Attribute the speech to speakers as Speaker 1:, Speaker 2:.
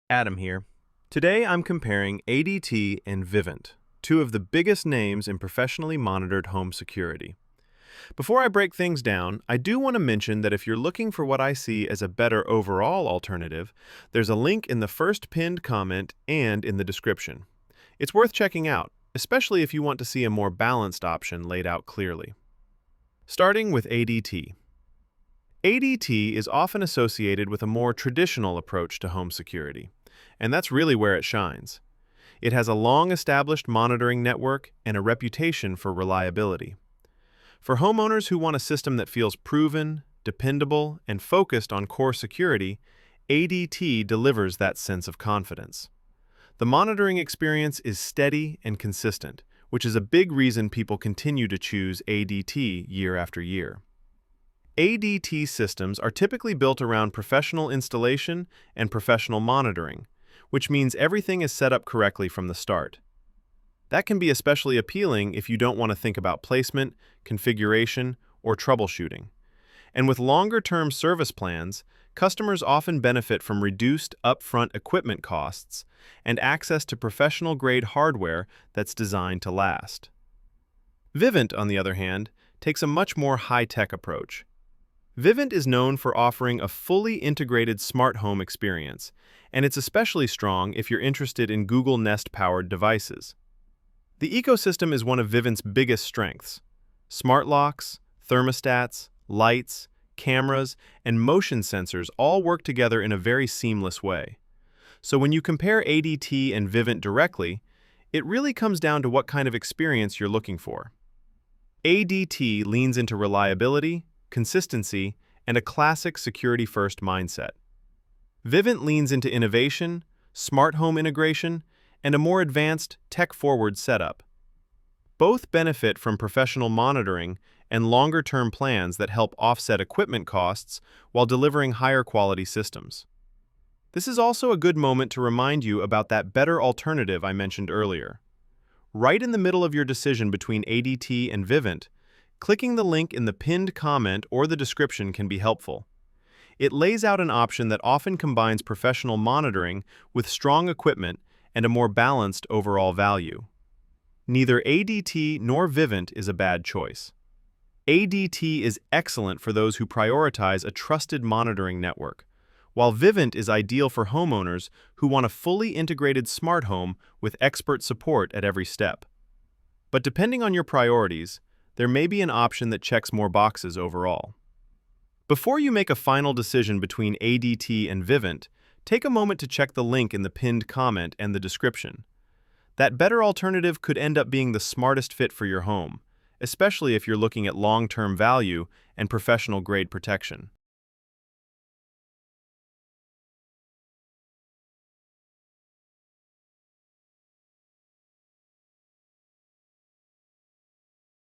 Speaker 1: Adam here. Today I'm comparing ADT and Vivint, two of the biggest names in professionally monitored home security. Before I break things down, I do want to mention that if you're looking for what I see as a better overall alternative, there's a link in the first pinned comment and in the description. It's worth checking out, especially if you want to see a more balanced option laid out clearly. Starting with ADT. ADT is often associated with a more traditional approach to home security, and that's really where it shines. It has a long-established monitoring network and a reputation for reliability. For homeowners who want a system that feels proven, dependable, and focused on core security, ADT delivers that sense of confidence. The monitoring experience is steady and consistent, which is a big reason people continue to choose ADT year after year. ADT systems are typically built around professional installation and professional monitoring, which means everything is set up correctly from the start. That can be especially appealing if you don't want to think about placement, configuration, or troubleshooting. And with longer-term service plans, customers often benefit from reduced upfront equipment costs and access to professional-grade hardware that's designed to last. Vivint, on the other hand, takes a much more high-tech approach. Vivint is known for offering a fully integrated smart home experience, and it's especially strong if you're interested in Google Nest-powered devices. The ecosystem is one of Vivint's biggest strengths. Smart locks, thermostats, lights, cameras, and motion sensors all work together in a very seamless way. So when you compare ADT and Vivint directly, it really comes down to what kind of experience you're looking for. ADT leans into reliability, consistency, and a classic security-first mindset. Vivint leans into innovation, smart home integration, and a more advanced, tech-forward setup. Both benefit from professional monitoring and longer-term plans that help offset equipment costs while delivering higher-quality systems. This is also a good moment to remind you about that better alternative I mentioned earlier. Right in the middle of your decision between ADT and Vivint, clicking the link in the pinned comment or the description can be helpful. It lays out an option that often combines professional monitoring with strong equipment and a more balanced overall value. Neither ADT nor Vivint is a bad choice. ADT is excellent for those who prioritize a trusted monitoring network, while Vivint is ideal for homeowners who want a fully integrated smart home with expert support at every step. But depending on your priorities, there may be an option that checks more boxes overall. Before you make a final decision between ADT and Vivint, take a moment to check the link in the pinned comment and the description. That better alternative could end up being the smartest fit for your home, especially if you're looking at long-term value and professional-grade protection.